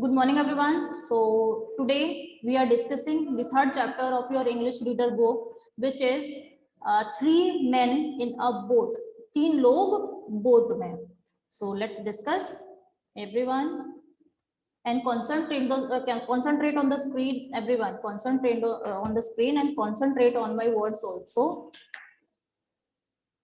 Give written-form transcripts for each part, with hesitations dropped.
Good morning, everyone. So today we are discussing the third chapter of your English reader book, which is Three Men in a Boat. तीन लोग boat में. So let's discuss, everyone, and concentrate on the screen. Everyone, concentrate on the screen and concentrate on my words also.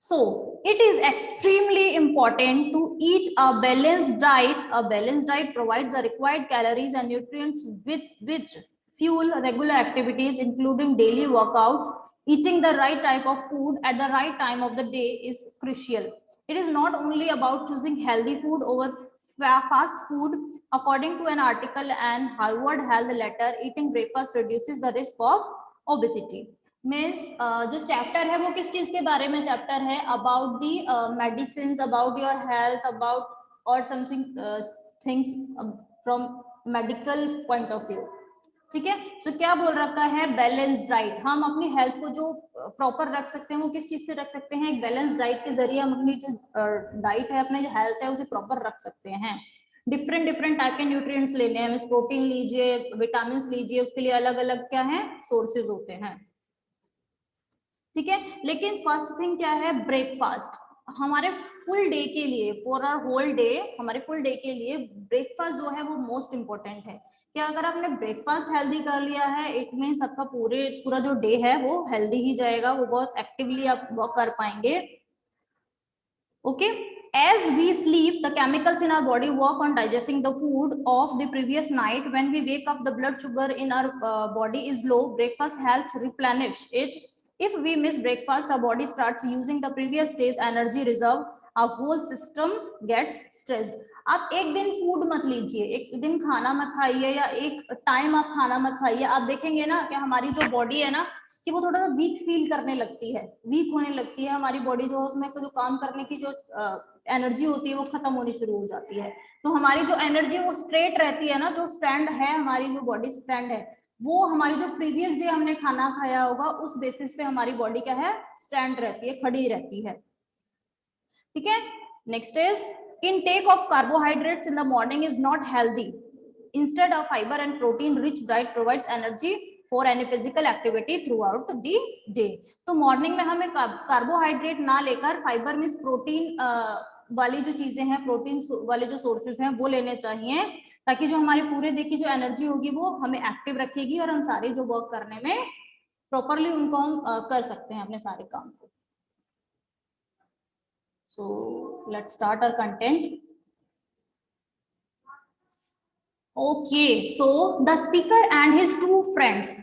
So it is extremely important to eat a balanced diet. A balanced diet provides the required calories and nutrients with which fuel regular activities, including daily workouts. Eating the right type of food at the right time of the day is crucial. It is not only about choosing healthy food over fast food. According to an article and Harvard Health letter, eating breakfast reduces the risk of obesity. Means जो chapter है वो किस चीज के बारे में chapter है? About the medicine, about your health, about or something things from medical point of view. ठीक है. सो क्या बोल रखा है? Balance diet. हम अपनी हेल्थ को जो प्रॉपर रख सकते हैं वो किस चीज से रख सकते हैं? एक बैलेंस डाइट के जरिए हम अपनी जो डाइट है, अपने जो हेल्थ है, उसे प्रॉपर रख सकते हैं. डिफरेंट टाइप के न्यूट्रिएंट्स लेने हैं. प्रोटीन लीजिए, विटामिन लीजिए, उसके लिए अलग अलग क्या है? सोर्सेज होते हैं. ठीक है. लेकिन फर्स्ट थिंग क्या है? ब्रेकफास्ट. हमारे फुल डे के लिए, फॉर आवर होल डे, हमारे फुल डे के लिए ब्रेकफास्ट जो है वो मोस्ट इंपॉर्टेंट है. कि अगर आपने ब्रेकफास्ट हेल्दी कर लिया है, इट मीन्स आपका पूरा जो डे है वो हेल्दी ही जाएगा. वो बहुत एक्टिवली आप वर्क कर पाएंगे. Okay. As we sleep, the chemicals in our body work on digesting the food of the previous night. When we wake up, the blood sugar in our body is low. Breakfast helps replenish it. If we miss breakfast, our body starts using the previous day's energy reserve. Our whole system gets stressed. आप एक दिन food मत लीजिए, एक दिन खाना मत खाइए, या एक टाइम आप खाना मत खाइए. आप देखेंगे ना कि हमारी जो बॉडी है ना, कि वो थोड़ा सा वीक फील करने लगती है, वीक होने लगती है. हमारी बॉडी जो उसमें जो काम करने की जो एनर्जी होती है वो खत्म होनी शुरू हो जाती है. तो हमारी जो एनर्जी वो स्ट्रेट रहती है ना, जो स्टैंड है, हमारी जो बॉडी स्टैंड है, वो हमारी जो प्रीवियस डे हमने खाना खाया होगा उस बेसिस पे हमारी बॉडी क्या है? स्टैंड रहती है, खड़ी रहती है. ठीक है. Next is intake of carbohydrates in the morning is not healthy. Instead of fiber and protein rich diet provides energy for any physical activity throughout the day. तो मॉर्निंग में हमें कार्बोहाइड्रेट ना लेकर फाइबर मीन्स प्रोटीन वाली जो चीजें हैं, protein वाले जो सोर्सेज हैं वो लेने चाहिए, ताकि जो हमारे पूरे डे की जो एनर्जी होगी वो हमें एक्टिव रखेगी और हम सारे जो वर्क करने में प्रॉपरली उनको हम कर सकते हैं अपने सारे काम को. So let's start our content. Okay, so the speaker and his two friends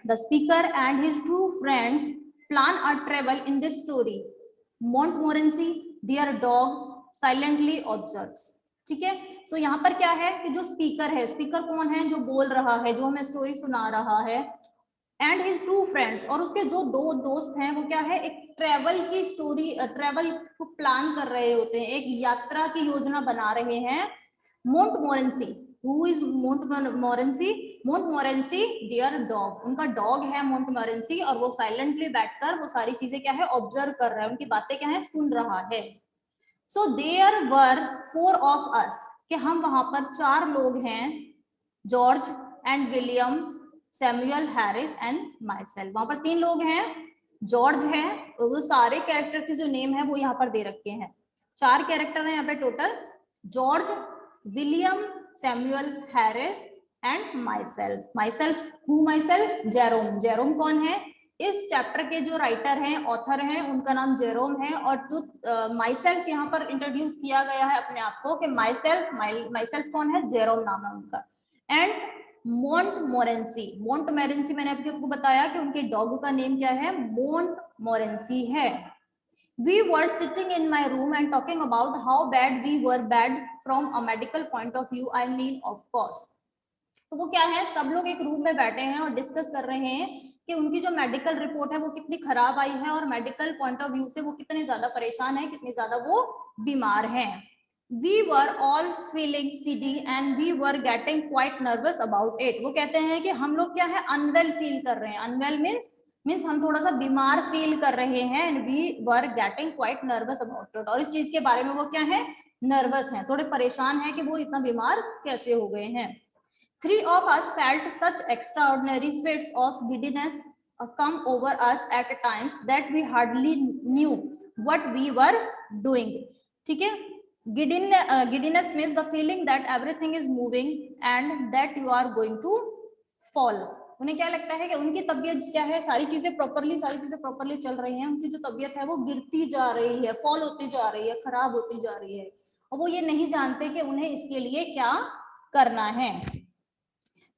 plan a travel in this story. Montmorency, their dog, silently observes. ठीक है. सो यहाँ पर क्या है कि जो स्पीकर है, स्पीकर कौन है? जो बोल रहा है, जो हमें स्टोरी सुना रहा है. एंड हिज टू फ्रेंड्स, और उसके जो दो दोस्त हैं वो क्या है? एक ट्रेवल की स्टोरी, ट्रेवल को प्लान कर रहे होते हैं, एक यात्रा की योजना बना रहे हैं. मोंटमोरेंसी, हु इज मोंटमोरेंसी? मोंटमोरेंसी देयर डॉग, उनका डॉग है मोंटमोरेंसी, और वो साइलेंटली बैठकर वो सारी चीजें क्या है? ऑब्जर्व कर रहा है, उनकी बातें क्या है? सुन रहा है. So there were 4 of us, कि हम वहां पर 4 लोग हैं. George and William, Samuel, Harris and my self. वहां पर 3 लोग हैं. जॉर्ज है, वो सारे कैरेक्टर के जो नेम है वो यहाँ पर दे रखे हैं. 4 कैरेक्टर हैं यहाँ पे total. George, William, Samuel, Harris and my self. My self, who my self? Jerome. Jerome कौन है? इस चैप्टर के जो राइटर हैं, ऑथर हैं, उनका नाम जेरोम है. और जो माई सेल्फ यहाँ पर इंट्रोड्यूस किया गया है अपने आप को, कि माई सेल्फ कौन है? जेरोम नाम है उनका. एंड मोंटमोरेंसी, मोंटमोरेंसी मैंने अभी आपको बताया कि उनके डॉग का नेम क्या है? मोंटमोरेंसी है. We were sitting in my room and talking about how bad we were bad from a medical point of view. I mean, of course. तो वो क्या है? सब लोग एक रूम में बैठे हैं और डिस्कस कर रहे हैं कि उनकी जो मेडिकल रिपोर्ट है वो कितनी खराब आई है, और मेडिकल पॉइंट ऑफ व्यू से वो कितने ज्यादा परेशान है, कितनी ज्यादा वो बीमार हैं. We were all feeling seedy and we were getting quite nervous about it. वो कहते हैं कि हम लोग क्या है? अनवेल फील कर रहे हैं. अनवेल मीन्स हम थोड़ा सा बीमार फील कर रहे हैं. And we were getting quite nervous about it, और इस चीज के बारे में वो क्या है? नर्वस हैं, थोड़े परेशान हैं कि वो इतना बीमार कैसे हो गए हैं. Three of us felt such extraordinary fits of giddiness come over us at times that we hardly knew what we were doing. ठीक है, giddiness means the feeling that everything is moving and that you are going to fall. उन्हें क्या लगता है कि उनकी तबीयत क्या है, सारी चीजें प्रॉपरली चल रही हैं, उनकी जो तबीयत है वो गिरती जा रही है, फॉल होती जा रही है, खराब होती जा रही है, और वो ये नहीं जानते कि उन्हें इसके लिए क्या करना है.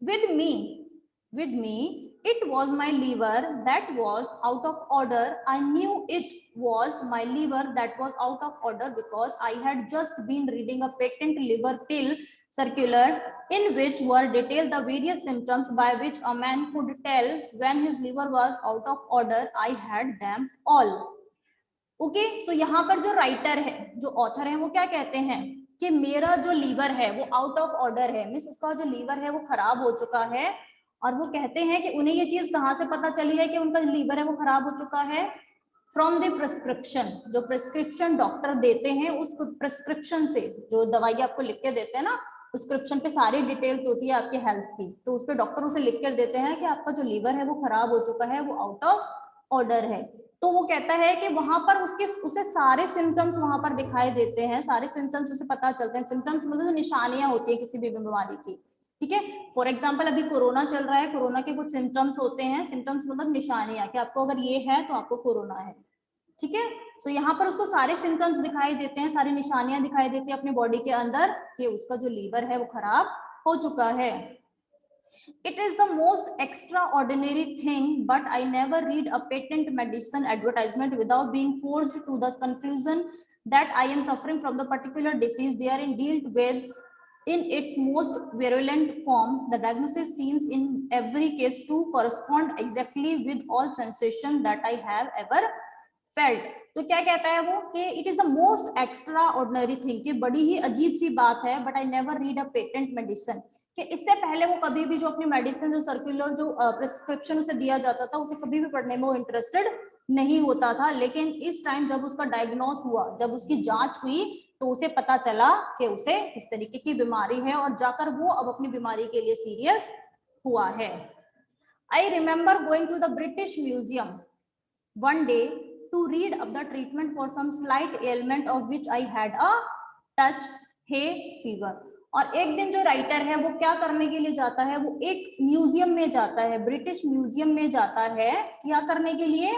With me, it was my liver that was out of order. I knew it was my liver that was out of order because I had just been reading a patent liver pill circular in which were detailed the various symptoms by which a man could tell when his liver was out of order. I had them all. Okay, so यहाँ पर जो writer है, जो author है, वो क्या कहते हैं कि मेरा जो लीवर है वो आउट ऑफ ऑर्डर है, मींस उसका जो लीवर है वो खराब हो चुका है. और वो कहते हैं कि उन्हें ये चीज कहाँ से पता चली है कि उनका लीवर है वो खराब हो चुका है? फ्रॉम द प्रिस्क्रिप्शन, जो प्रिस्क्रिप्शन डॉक्टर देते हैं, उस प्रिस्क्रिप्शन से, जो दवाई आपको लिख के देते हैं ना, प्रिस्क्रिप्शन पे सारी डिटेल होती है आपके हेल्थ की, तो उस पर डॉक्टर उसे लिख कर देते हैं कि आपका जो लीवर है वो खराब हो चुका है, वो आउट ऑफ ऑर्डर है. तो वो कहता है कि वहां पर उसे सारे सिम्टम्स वहां पर दिखाई देते हैं, सारे सिम्टम्स उसे पता चलते हैं. सिम्टम्स मतलब निशानियां होती है किसी भी बीमारी की. ठीक है, फॉर एग्जाम्पल अभी कोरोना चल रहा है, कोरोना के कुछ सिम्टम्स होते हैं. सिम्टम्स मतलब निशानियां कि आपको अगर ये है तो आपको कोरोना है. ठीक है, सो यहाँ पर उसको सारे सिम्टम्स दिखाई देते हैं, सारी निशानियां दिखाई देती है अपने बॉडी के अंदर कि उसका जो लीवर है वो खराब हो चुका है. It is the most extraordinary thing, but I never read a patent medicine advertisement without being forced to the conclusion that I am suffering from the particular disease therein dealt with in its most virulent form. The diagnosis seems in every case to correspond exactly with all sensation that I have ever felt. तो क्या कहता है वो कि it is the most extra ordinary thing, कि बड़ी ही अजीब सी बात है, but I never read a patent medicine, कि इससे पहले वो कभी भी जो अपनी मेडिसिन, जो सर्कुलर जो प्रिस्क्रिप्शन उसे दिया जाता था, उसे कभी भी पढ़ने में वो इंटरेस्टेड नहीं होता था. लेकिन इस टाइम जब उसका डायग्नोस हुआ, जब उसकी जांच हुई, तो उसे पता चला कि उसे इस तरीके की बीमारी है, और जाकर वो अब अपनी बीमारी के लिए सीरियस हुआ है. I remember going to the British museum one day to read of the treatment for some slight ailment of which I had a touch hay fever. और एक दिन जो राइटर है वो क्या करने के लिए जाता है, वो एक म्यूजियम में जाता है, ब्रिटिश म्यूजियम में जाता है. क्या करने के लिए?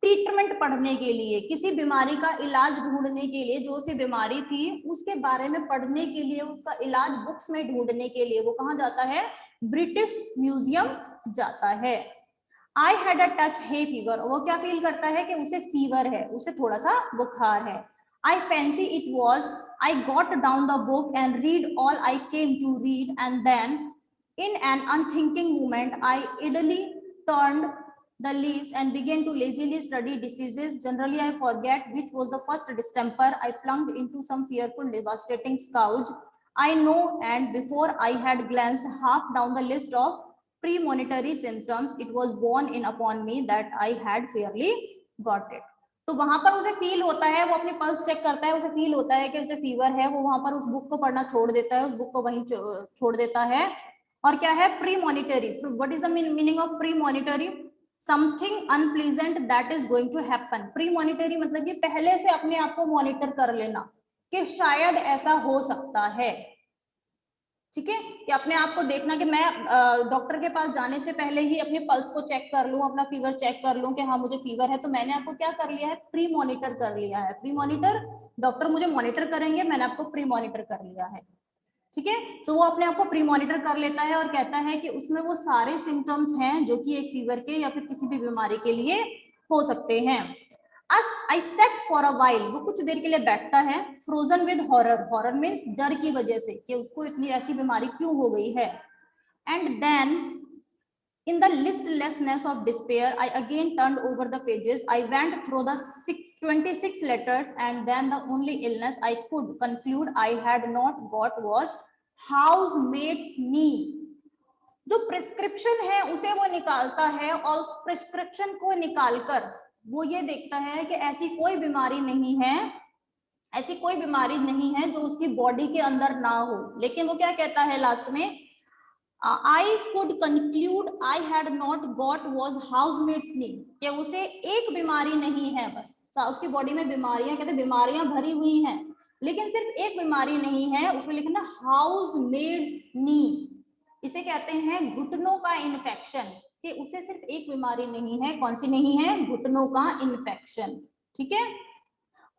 ट्रीटमेंट पढ़ने के लिए, किसी बीमारी का इलाज ढूंढने के लिए, जो उसे बीमारी थी उसके बारे में पढ़ने के लिए, उसका इलाज बुक्स में ढूंढने के लिए वो कहाँ जाता है? ब्रिटिश म्यूजियम जाता है. I had a touch hay fever, वो क्या फील करता है कि उसे फीवर है, उसे थोड़ा सा बुखार है. I fancy it was, I got down the book and read all I came to read, and then in an unthinking moment I idly turned the leaves and began to lazily study diseases. Generally I forget which was the first distemper. I plunged into some fearful devastating scourge, I know, and before I had glanced half down the list of premonitory symptoms, it was borne in upon me that I had fairly got it. तो वहां पर उसे feel होता है, वो अपने pulse check करता है, उसे फील होता है कि उसे फीवर है, वो वहां पर उस बुक को पढ़ना छोड़ देता है, उस बुक को वहीं छोड़ देता है. और क्या है? Premonitory. What is the meaning of premonitory? Something unpleasant that is going to happen. Premonitory मतलब ये पहले से अपने आप को मॉनिटर कर लेना कि शायद ऐसा हो सकता है. ठीक है, कि अपने आप को देखना कि मैं डॉक्टर के पास जाने से पहले ही अपने पल्स को चेक कर लूं, अपना फीवर चेक कर लूं कि हाँ मुझे फीवर है. तो मैंने आपको क्या कर लिया है? प्री मॉनिटर कर लिया है. प्री मॉनिटर, डॉक्टर मुझे मॉनिटर करेंगे, मैंने आपको प्री मॉनिटर कर लिया है. ठीक है, तो वो अपने आप को प्री मॉनिटर कर लेता है और कहता है कि उसमें वो सारे सिम्टम्स हैं जो कि एक फीवर के या फिर किसी भी बीमारी के लिए हो सकते हैं. I sat for a while, वो कुछ देर के लिए बैठता है. Frozen with horror, horror means डर की वजह से कि उसको इतनी ऐसी बीमारी क्यों हो गई है. And then in the listlessness of despair, I again turned over the pages. I went through the 26 letters, and then the only illness I could conclude I had not got was housemaid's knee. जो prescription है उसे वो निकालता है, और उस prescription को निकालकर वो ये देखता है कि ऐसी कोई बीमारी नहीं है, ऐसी कोई बीमारी नहीं है जो उसकी बॉडी के अंदर ना हो। लेकिन वो क्या कहता है लास्ट में, I could conclude I had not got was housemates नी, कि उसे एक बीमारी नहीं है, बस उसकी बॉडी में बीमारियां, कहते बीमारियां भरी हुई हैं, लेकिन सिर्फ एक बीमारी नहीं है, उसमें लिखना हाउसमेट्स नी, इसे कहते हैं घुटनों का इन्फेक्शन, कि उसे सिर्फ एक बीमारी नहीं है, कौन सी नहीं है, घुटनों का इन्फेक्शन। ठीक है।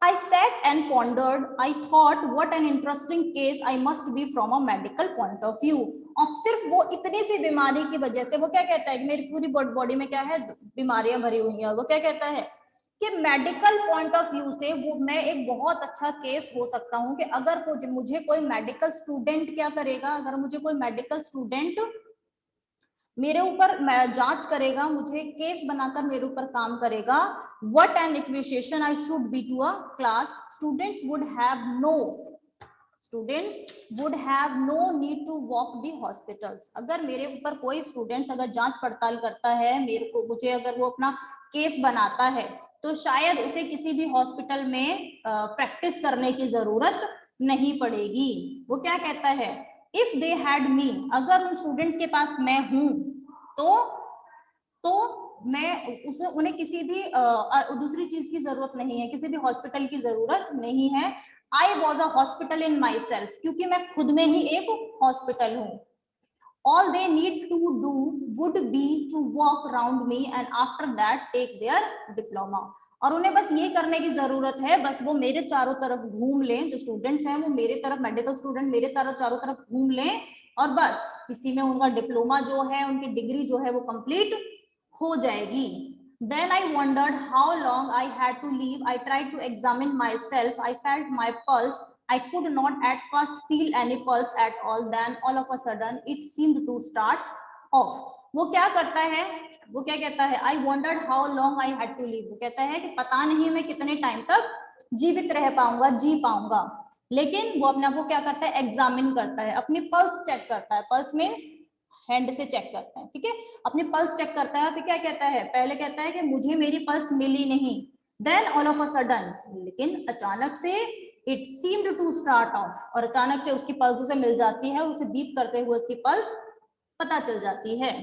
I sat and pondered. I thought, what an interesting case I must be from a medical point of view. और सिर्फ वो इतनी सी बीमारी की वजह से वो क्या कहता है कि मेरी पूरी बॉडी में क्या है, बीमारियां भरी हुई हैं, और वो क्या कहता है कि मेडिकल पॉइंट ऑफ व्यू से वो मैं एक बहुत अच्छा केस हो सकता हूँ, कि अगर मुझे कोई मेडिकल स्टूडेंट क्या करेगा, अगर मुझे कोई मेडिकल स्टूडेंट मेरे ऊपर जांच करेगा, मुझे केस बनाकर मेरे ऊपर काम करेगा, what an equation I should be to a class, students would have no need to walk the hospitals. अगर मेरे ऊपर कोई स्टूडेंट्स अगर जांच पड़ताल करता है, मुझे अगर वो अपना केस बनाता है, तो शायद उसे किसी भी हॉस्पिटल में प्रैक्टिस करने की जरूरत नहीं पड़ेगी। वो क्या कहता है, इफ दे हैड मी, अगर उन स्टूडेंट्स के पास मैं हूं, तो मैं उन्हें किसी भी दूसरी चीज की जरूरत नहीं है, किसी भी हॉस्पिटल की जरूरत नहीं है। I was a hospital in my self, क्योंकि मैं खुद में ही एक हॉस्पिटल हूँ। All they need to do would be to walk around me and after that take their diploma. और उन्हें बस ये करने की जरूरत है, बस वो मेरे चारों तरफ घूम लें, जो स्टूडेंट्स हैं वो मेरे तरफ, मेडिकल स्टूडेंट मेरे चारों तरफ घूम लें, और बस इसी में उनका डिप्लोमा जो है, उनकी डिग्री जो है वो कंप्लीट हो जाएगी। Then I wondered how long I had to live. I tried to examine myself. I felt my pulse. I could not at first feel any pulse at all. Then all of a sudden it seemed to start off. वो क्या करता है, वो क्या कहता है, I wondered how long I had to live. वो कहता है कि पता नहीं मैं कितने टाइम तक जीवित रह पाऊंगा, जी पाऊंगा। लेकिन वो अपने आप को क्या करता है, एग्जामिन करता है, अपनी पल्स चेक करता है। पल्स मीन्स हैंड से चेक करते हैं, ठीक है, अपनी पल्स चेक करता है। फिर क्या कहता है, पहले कहता है कि मुझे मेरी पल्स मिली नहीं, then all of a sudden, लेकिन अचानक से it seemed to start off, और अचानक से उसकी पल्स उसे मिल जाती है, उसे बीप करते हुए उसकी पल्स पता चल जाती है।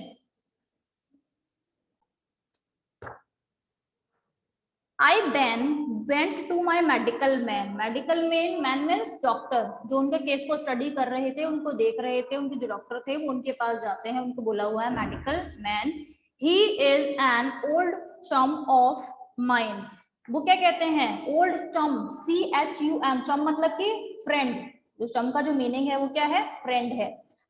I then went to my medical man. Medical man means doctor, जो उनके केस को स्टडी कर रहे थे, उनको देख रहे थे, उनके जो डॉक्टर थे वो उनके पास जाते हैं, उनको बोला हुआ है medical man. He is an old chum of mine. वो क्या कहते हैं, ओल्ड चम, CHUM, चम मतलब कि फ्रेंड, जो चम का जो मीनिंग है वो क्या है, फ्रेंड है,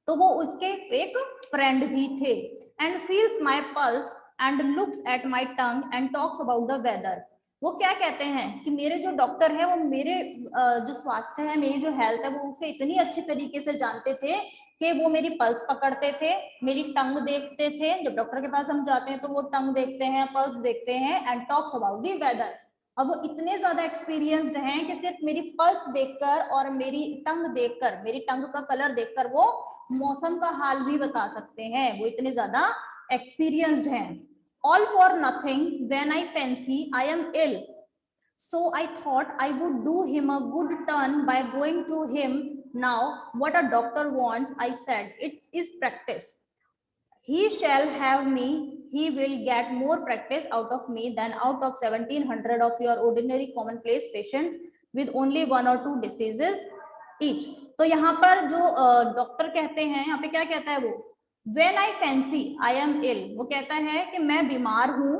तो वो उसके एक फ्रेंड भी थे। And feels my pulse and looks at my tongue and talks about the weather. वो क्या कहते हैं कि मेरे जो डॉक्टर है वो मेरे जो स्वास्थ्य है, मेरी जो हेल्थ है, वो उसे इतनी अच्छी तरीके से जानते थे कि वो मेरी पल्स पकड़ते थे, मेरी टंग देखते थे। जब डॉक्टर के पास हम जाते हैं तो वो टंग देखते हैं, पल्स देखते हैं, and talks about the weather. और वो इतने ज्यादा एक्सपीरियंस्ड हैं कि सिर्फ मेरी पल्स देखकर और मेरी टंग देखकर, मेरी टंग का कलर देखकर वो मौसम का हाल भी बता सकते हैं, वो इतने ज्यादा एक्सपीरियंस्ड हैं। All for nothing when I fancy I am ill. So I thought I would do him a good turn by going to him now. What a doctor wants, I said, it is practice. He shall have me. He will get more practice out of me than out of 1700 of your ordinary commonplace patients with only 1 or 2 diseases each. तो यहाँ पर जो doctor कहते हैं, यहाँ पे क्या कहता है वो, When I fancy I am ill, वो कहता है कि मैं बीमार हूँ,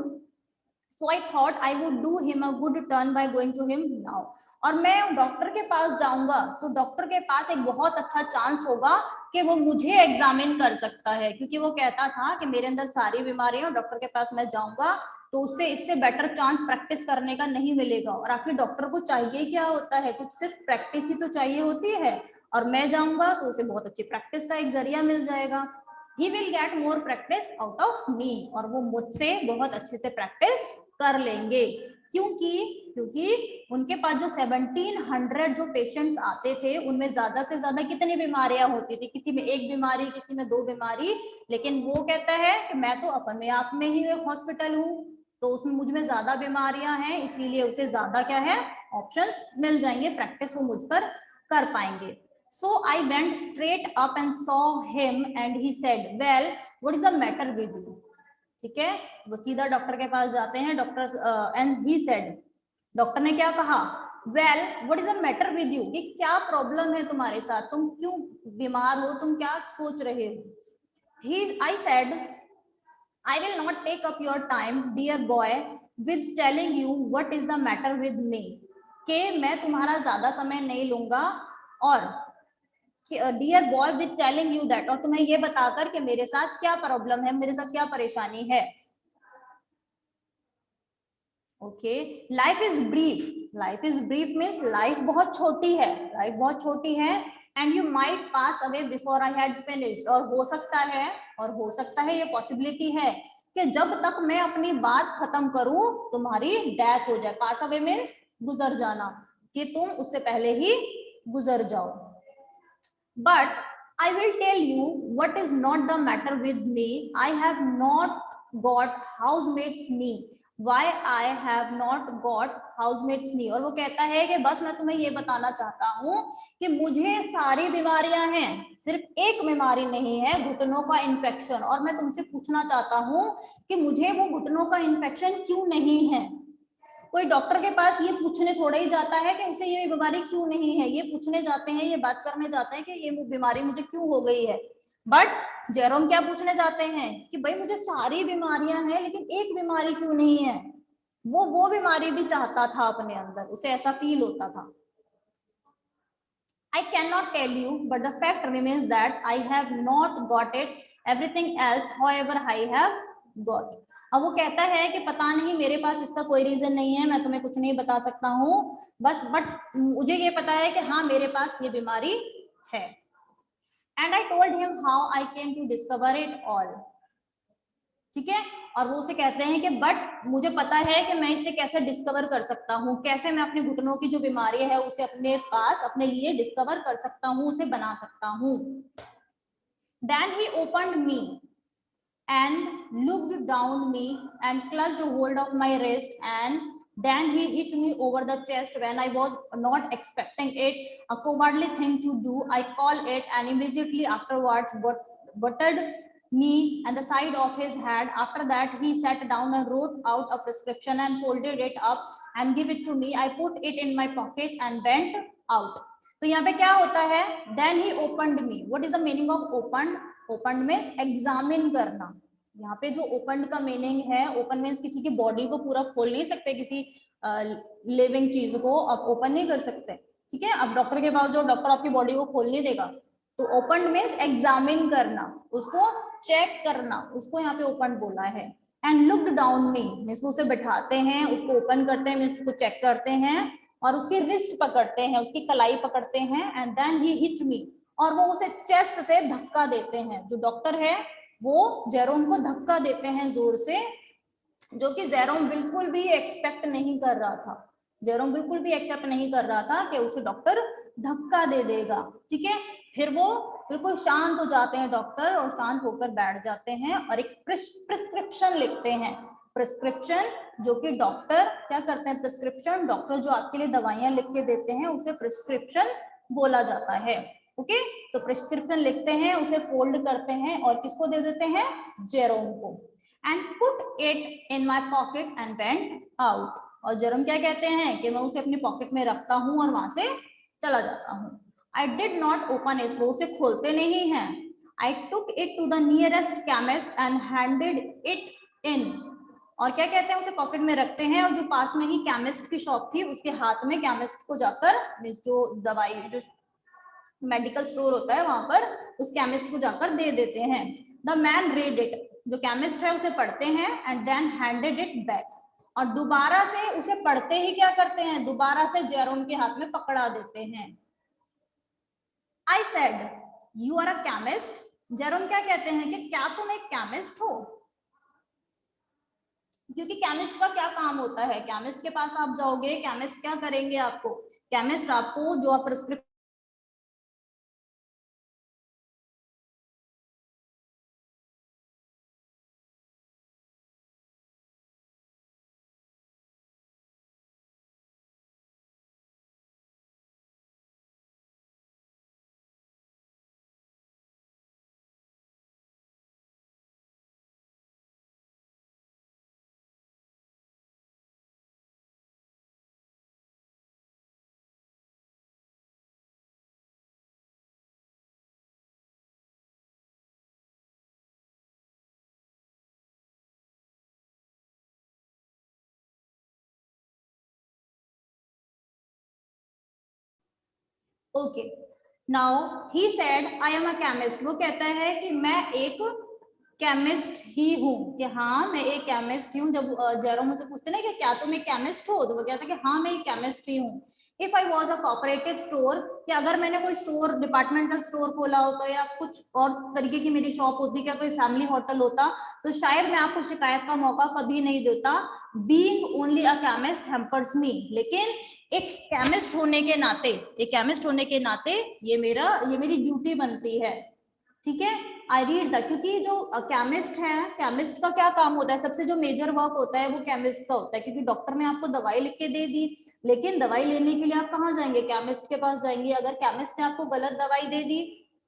so I thought I would do him a good turn by going to him now. और मैं डॉक्टर के पास जाऊंगा तो डॉक्टर के पास एक बहुत अच्छा चांस होगा कि वो मुझे एग्जामिन कर सकता है, क्योंकि वो कहता था कि मेरे अंदर सारी बीमारियां, और डॉक्टर के पास मैं जाऊंगा तो उससे इससे बेटर चांस प्रैक्टिस करने का नहीं मिलेगा। और आखिर डॉक्टर को चाहिए क्या होता है, कुछ सिर्फ प्रैक्टिस ही तो चाहिए होती है, और मैं जाऊंगा तो उसे बहुत अच्छी प्रैक्टिस का एक जरिया मिल जाएगा। He will get more practice out of me, और वो मुझसे बहुत अच्छे से प्रैक्टिस कर लेंगे। क्योंकि उनके पास जो 1700 जो पेशेंट्स आते थे उनमें ज्यादा से ज्यादा कितनी बीमारियां होती थी, किसी में एक बीमारी, किसी में 2 बीमारी, लेकिन वो कहता है कि मैं तो अपने आप में ही एक हॉस्पिटल हूँ, तो उसमें मुझ में ज्यादा बीमारियां हैं, इसीलिए उसे ज्यादा क्या है, ऑप्शंस मिल जाएंगे, प्रैक्टिस वो मुझ पर कर पाएंगे. So I went straight up and saw him and he said, well what is the matter with you. ठीक है, वो सीधा डॉक्टर के पास जाते हैं. Doctor and he said, doctor ने क्या कहा, well what is the matter with you, कि क्या प्रॉब्लम है तुम्हारे साथ, तुम क्यों बीमार हो, तुम क्या सोच रहे हो. He I said, I will not take up your time, dear boy, with telling you what is the matter with me. कि मैं तुम्हारा ज्यादा समय नहीं लूंगा और dear boy with telling you that, और तुम्हें ये बताकर कि मेरे साथ क्या प्रॉब्लम है, मेरे साथ क्या परेशानी है. Okay, life is brief. Life is brief means life बहुत छोटी है, लाइफ बहुत छोटी है. And you might pass away before I had finished, और हो सकता है ये पॉसिबिलिटी है कि जब तक मैं अपनी बात खत्म करूं तुम्हारी डेथ हो जाए. पास अवे मीन्स गुजर जाना, कि तुम उससे पहले ही गुजर जाओ. But I will tell you what is not the matter with me. I have not got housemaid's knee. Why I have not got housemates knee. और वो कहता है कि बस मैं तुम्हें ये बताना चाहता हूँ कि मुझे सारी बीमारियां हैं, सिर्फ एक बीमारी नहीं है, घुटनों का इन्फेक्शन. और मैं तुमसे पूछना चाहता हूँ कि मुझे वो घुटनों का इन्फेक्शन क्यों नहीं है. कोई डॉक्टर के पास ये पूछने थोड़ा ही जाता है कि उसे ये बीमारी क्यों नहीं है, ये पूछने जाते हैं, ये बात करने जाते हैं कि ये बीमारी मुझे क्यों हो गई है. बट जेरोम क्या पूछने जाते हैं कि भाई मुझे सारी बीमारियां हैं लेकिन एक बीमारी क्यों नहीं है. वो बीमारी भी चाहता था अपने अंदर, उसे ऐसा फील होता था. I cannot tell you, but the fact remains that I have not got it. Everything else, however, I have got. अब वो कहता है कि पता नहीं, मेरे पास इसका कोई रीजन नहीं है, मैं तुम्हें कुछ नहीं बता सकता हूँ बस, बट मुझे ये पता है कि हाँ मेरे पास ये बीमारी है. And I told him how I came to discover it all. ठीक है, और वो उसे कहते हैं कि बट मुझे पता है कि मैं इसे कैसे डिस्कवर कर सकता हूँ, कैसे मैं अपने घुटनों की जो बीमारी है उसे अपने पास अपने लिए डिस्कवर कर सकता हूँ, उसे बना सकता हूँ. Then he opened me and looked down me and clutched hold of my wrist, and then he hit me over the chest when I was not expecting it. A cowardly thing to do, I call it, and immediately afterwards butted me and the side of his head. After that, he sat down and wrote out a prescription and folded it up and gave it to me. I put it in my pocket and went out. तो यहाँ पे क्या होता है, then he opened me. What is the meaning of opened. Opened means examine करना. यहाँ पे जो ओपनड का मीनिंग है, ओपन मीन्स किसी की बॉडी को पूरा खोल नहीं सकते, किसी लिविंग चीज को आप ओपन नहीं कर सकते. ठीक है, अब डॉक्टर के पास जो डॉक्टर आपकी बॉडी को खोल नहीं देगा. तो ओपन मीन्स एग्जामिन करना, उसको चेक करना, उसको यहाँ पे ओपन बोला है. And looked down me means उसे बैठाते हैं, उसको ओपन करते हैं मीन्स उसको चेक करते हैं और उसकी रिस्ट पकड़ते हैं, उसकी कलाई पकड़ते हैं. And then he hit me, और वो उसे चेस्ट से धक्का देते हैं. जो डॉक्टर है वो जेरोम को धक्का देते हैं जोर से, जो कि जेरोम बिल्कुल भी एक्सपेक्ट नहीं कर रहा था. जेरोम बिल्कुल भी एक्सेप्ट नहीं कर रहा था कि उसे डॉक्टर धक्का दे देगा. ठीक है, फिर वो बिल्कुल शांत हो जाते हैं डॉक्टर, और शांत होकर बैठ जाते हैं और एक प्रिस्क्रिप्शन लिखते हैं. प्रिस्क्रिप्शन जो कि डॉक्टर क्या करते हैं, प्रिस्क्रिप्शन डॉक्टर जो आपके लिए दवाइयां लिख के देते हैं उसे प्रिस्क्रिप्शन बोला जाता है. ओके, तो प्रिस्क्रिप्शन लिखते हैं, उसे फोल्ड करते हैं और किसको दे देते हैं, जेरोम को. And put it in my pocket and went out. और जेरोम क्या कहते हैं कि मैं उसे अपनी पॉकेट में रखता हूं और वहां से चला जाता हूं. I did not open it, वो उसे खोलते नहीं हैं. I took it to the nearest chemist and handed it in. और क्या कहते हैं, उसे पॉकेट में रखते हैं और जो पास में ही केमिस्ट की शॉप थी उसके हाथ में केमिस्ट को जाकर, जो दवाई जो मेडिकल स्टोर होता है वहां पर उस केमिस्ट को जाकर दे देते हैं. द मैन रीड इट, जो केमिस्ट है उसे पढ़ते हैं and then handed it back. और दोबारा से उसे पढ़ते ही क्या करते हैं, दोबारा से जेरोम के हाथ में पकड़ा देते हैं. I said you are a chemist. Jerome क्या कहते हैं कि क्या तुम एक केमिस्ट हो, क्योंकि केमिस्ट का क्या काम होता है, केमिस्ट के पास आप जाओगे, केमिस्ट क्या करेंगे आपको, केमिस्ट आपको जो आप prescription okay, now he said I am a chemist, वो कहता है कि मैं एक केमिस्ट ही हूँ, कि हाँ मैं एक केमिस्ट ही हूँ। जब जेरो मुझसे पूछते ना कि क्या तुम एक केमिस्ट हो, तो वो कहता है कि हाँ मैं एक केमिस्ट ही हूँ। If I was a cooperative store, कि अगर मैंने कोई स्टोर, डिपार्टमेंटल स्टोर खोला होता या कुछ और तरीके की मेरी शॉप होती, क्या कोई फैमिली होटल होता, तो शायद मैं आपको शिकायत का मौका कभी नहीं देता। Being only a chemist hampers me, लेकिन एक केमिस्ट होने के नाते, एक केमिस्ट होने के नाते ये मेरी ड्यूटी बनती है। ठीक है, आई रीड द, क्योंकि जो केमिस्ट है, केमिस्ट का क्या काम होता है, सबसे जो मेजर वर्क होता है वो केमिस्ट का होता है, क्योंकि डॉक्टर ने आपको दवाई लिख के दे दी, लेकिन दवाई लेने के लिए आप कहाँ जाएंगे, केमिस्ट के पास जाएंगे। अगर केमिस्ट ने आपको गलत दवाई दे दी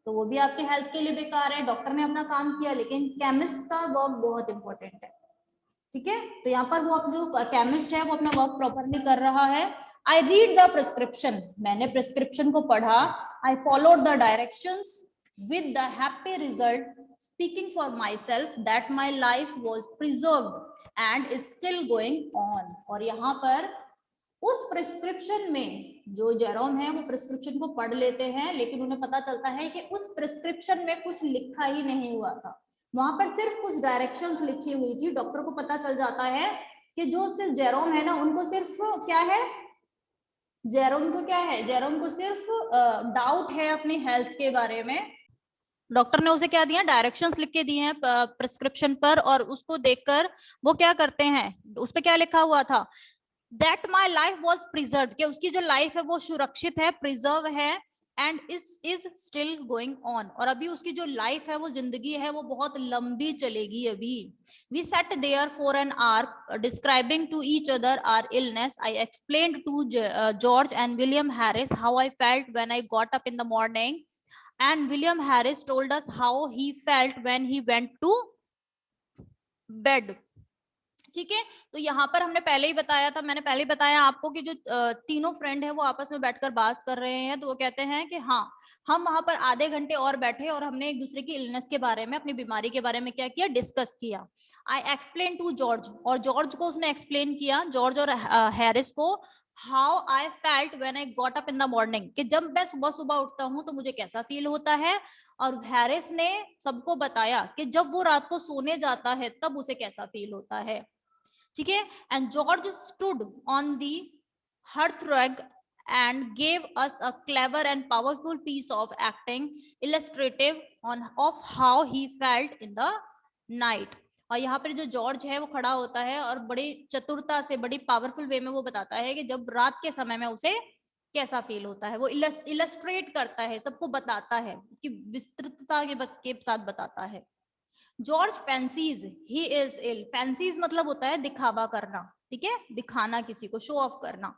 तो वो भी आपके हेल्थ के लिए बेकार है। डॉक्टर ने अपना काम किया, लेकिन केमिस्ट का वर्क बहुत इंपॉर्टेंट है। ठीक है, तो यहाँ पर वो जो केमिस्ट है वो अपना वर्क प्रॉपरली कर रहा है। आई रीड द प्रिस्क्रिप्शन, मैंने प्रिस्क्रिप्शन को पढ़ा। I followed the directions with the happy result, speaking for myself, that my life was preserved and is still going on। और यहाँ पर उस प्रिस्क्रिप्शन में जो जेरोम है वो प्रिस्क्रिप्शन को पढ़ लेते हैं, लेकिन उन्हें पता चलता है कि उस प्रिस्क्रिप्शन में कुछ लिखा ही नहीं हुआ था, वहां पर सिर्फ कुछ डायरेक्शंस लिखी हुई थी। डॉक्टर को पता चल जाता है कि जो सिर्फ जेरोम है ना, उनको सिर्फ क्या है, जेरोम को क्या है, जेरोम को सिर्फ डाउट है अपनी हेल्थ के बारे में। डॉक्टर ने उसे क्या दिया, डायरेक्शंस लिख के दिए हैं प्रिस्क्रिप्शन पर, और उसको देखकर वो क्या करते हैं, उस पे क्या लिखा हुआ था, that my life was preserve, कि उसकी जो लाइफ है वो सुरक्षित है, प्रिजर्व है, and is still going on, और अभी उसकी जो लाइफ है वो जिंदगी है वो बहुत लंबी चलेगी अभी। We sat there for an hour describing to each other our illness. I explained to George and William Harris how I felt when I got up in the morning, and William Harris told us how he felt when he went to bed। ठीक है, तो यहाँ पर हमने पहले ही बताया था, मैंने पहले ही बताया आपको कि जो तीनों फ्रेंड है वो आपस में बैठकर बात कर रहे हैं, तो वो कहते हैं कि हाँ हम वहां पर आधे घंटे और बैठे और हमने एक दूसरे की इलनेस के बारे में, अपनी बीमारी के बारे में क्या किया, डिस्कस किया। आई एक्सप्लेन टू जॉर्ज, और जॉर्ज को उसने एक्सप्लेन किया, जॉर्ज और हैरिस को, how I felt when I got up in the morning, कि जब मैं सुबह सुबह उठता हूँ तो मुझे कैसा फील होता है। और हैरिस ने सबको बताया कि जब वो रात को सोने जाता है तब उसे कैसा फील होता है। ठीक है, and George stood on the hearthrug and gave us a clever and powerful piece of acting illustrative on of how he felt in the night। और यहाँ पर जो जॉर्ज है वो खड़ा होता है और बड़ी चतुरता से, बड़ी पावरफुल वे में वो बताता है कि जब रात के समय में उसे कैसा फील होता है, वो इलस्ट्रेट करता है, सबको बताता है, कि विस्तृतता के साथ बताता है। George fancies he is ill, fancies मतलब होता है दिखावा करना, ठीक है, दिखाना, किसी को शो ऑफ करना।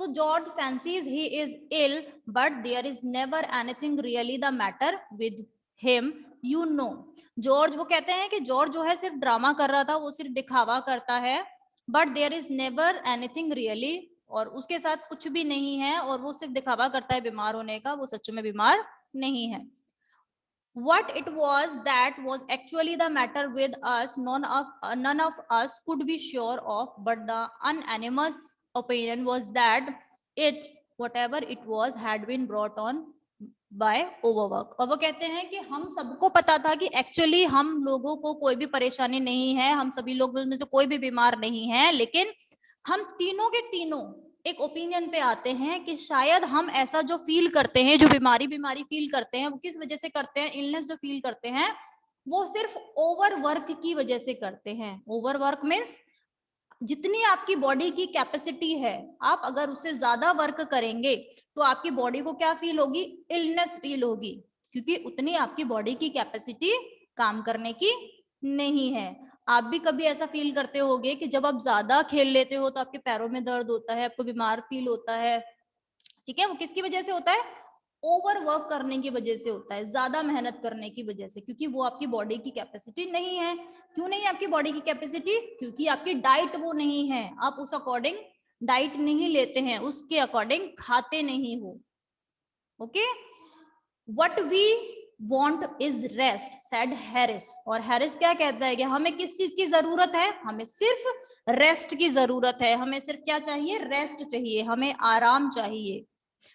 तो George fancies he is ill but there is never anything really the matter with him, you know. George, वो कहते हैं कि जॉर्ज जो है सिर्फ ड्रामा कर रहा था, वो सिर्फ दिखावा करता है, but there is never anything really, और उसके साथ कुछ भी नहीं है, और वो सिर्फ दिखावा करता है बीमार होने का, वो सच में बीमार नहीं है। What it was that was actually the matter with us, none of us could be sure of, but the unanimous opinion was that it, whatever it was, had been brought on by overwork। और वो कहते हैं कि हम सबको पता था कि एक्चुअली हम लोगों को कोई भी परेशानी नहीं है, हम सभी लोग में से कोई भी बीमार नहीं है, लेकिन हम तीनों के तीनों एक ओपिनियन पे आते हैं कि शायद हम ऐसा जो फील करते हैं, जो बीमारी फील करते हैं, वो किस वजह से करते हैं, इलनेस जो फील करते हैं वो सिर्फ ओवरवर्क की वजह से करते हैं। ओवरवर्क मीन्स जितनी आपकी बॉडी की कैपेसिटी है, आप अगर उससे ज्यादा वर्क करेंगे तो आपकी बॉडी को क्या फील होगी, इलनेस फील होगी, क्योंकि उतनी आपकी बॉडी की कैपेसिटी काम करने की नहीं है। आप भी कभी ऐसा फील करते होगे कि जब आप ज्यादा खेल लेते हो तो आपके पैरों में दर्द होता है, आपको बीमार फील होता है, ठीक है, वो किसकी वजह से होता है, ओवर वर्क करने की वजह से होता है, ज्यादा मेहनत करने की वजह से, क्योंकि वो आपकी बॉडी की कैपेसिटी नहीं है। क्यों नहीं है आपकी बॉडी की कैपेसिटी, क्योंकि आपकी डाइट वो नहीं है, आप उस अकॉर्डिंग डाइट नहीं लेते हैं, उसके अकॉर्डिंग खाते नहीं हो। Okay, what we want is rest said Harris. और हैरिस क्या कहता है कि हमें किस चीज की जरूरत है, हमें सिर्फ रेस्ट की जरूरत है, हमें सिर्फ क्या चाहिए, रेस्ट चाहिए, हमें आराम चाहिए।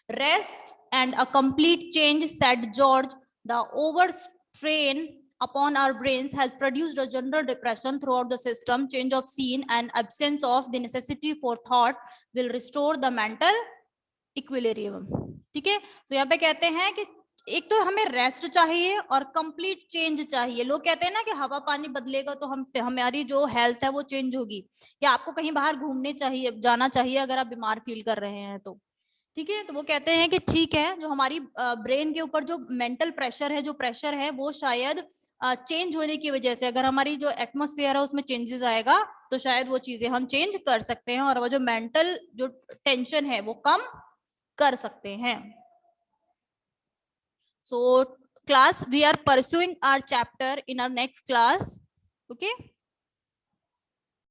Rest and a complete change, said George. The overstrain upon our brains has produced a general depression throughout the system. Change of scene and absence of the necessity for thought will restore the mental equilibrium. ठीक है, तो यहाँ पे कहते हैं कि एक तो हमें रेस्ट चाहिए और कंप्लीट चेंज चाहिए. लोग कहते हैं ना कि हवा पानी बदलेगा तो हमारी जो हेल्थ है वो चेंज होगी, या आपको कहीं बाहर घूमने चाहिए, जाना चाहिए अगर आप बीमार फील कर रहे हैं तो. ठीक है, तो वो कहते हैं कि ठीक है, जो हमारी ब्रेन के ऊपर जो मेंटल प्रेशर है, जो प्रेशर है वो शायद चेंज होने की वजह से, अगर हमारी जो एटमॉस्फेयर है उसमें चेंजेस आएगा तो शायद वो चीजें हम चेंज कर सकते हैं और वो जो मेंटल जो टेंशन है वो कम कर सकते हैं. So class, we are pursuing our chapter in our next class. Okay.